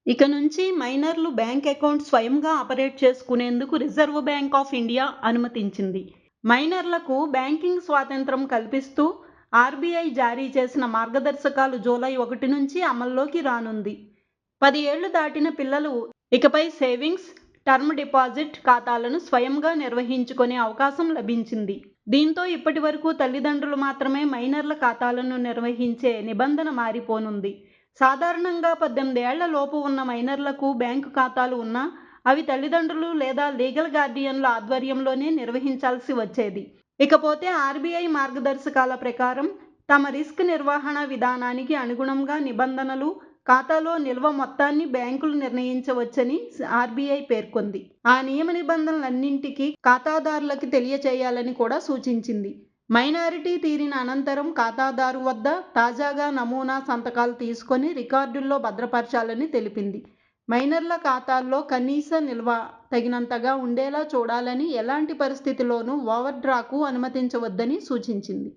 ఇక నుంచి మైనర్లు బ్యాంక్ అకౌంట్ స్వయంగా ఆపరేట్ చేసుకునేందుకు రిజర్వ్ బ్యాంక్ ఆఫ్ ఇండియా అనుమతించింది. మైనర్లకు బ్యాంకింగ్ స్వాతంత్రం కల్పిస్తూ ఆర్బీఐ జారీ చేసిన మార్గదర్శకాలు జూలై 1 నుంచి అమల్లోకి రానుంది. 10 ఏళ్లు దాటిన పిల్లలు ఇకపై సేవింగ్స్, టర్మ్ డిపాజిట్ ఖాతాలను స్వయంగా నిర్వహించుకునే అవకాశం లభించింది. దీంతో ఇప్పటి వరకు తల్లిదండ్రులు మాత్రమే మైనర్ల ఖాతాలను నిర్వహించే నిబంధన మారిపోనుంది. సాధారణంగా 18 ఏళ్ల లోపు ఉన్న మైనర్లకు బ్యాంకు ఖాతాలు ఉన్నా అవి తల్లిదండ్రులు లేదా లీగల్ గార్డియన్ల ఆధ్వర్యంలోనే నిర్వహించాల్సి వచ్చేది. ఇకపోతే ఆర్బీఐ మార్గదర్శకాల ప్రకారం తమ రిస్క్ నిర్వహణ విధానానికి అనుగుణంగా నిబంధనలు, ఖాతాలో నిల్వ మొత్తాన్ని బ్యాంకులు నిర్ణయించవచ్చని ఆర్బీఐ పేర్కొంది. ఆ నియమ నిబంధనలన్నింటికీ ఖాతాదారులకు తెలియచేయాలని కూడా సూచించింది. మైనారిటీ తీరిన అనంతరం ఖాతాదారు వద్ద తాజాగా నమూనా సంతకాలు తీసుకొని రికార్డుల్లో భద్రపరచాలని తెలిపింది. మైనర్ల ఖాతాల్లో కనీస నిల్వ తగినంతగా ఉండేలా చూడాలని, ఎలాంటి పరిస్థితిలోనూ ఓవర్ డ్రాకు అనుమతించవద్దని సూచించింది.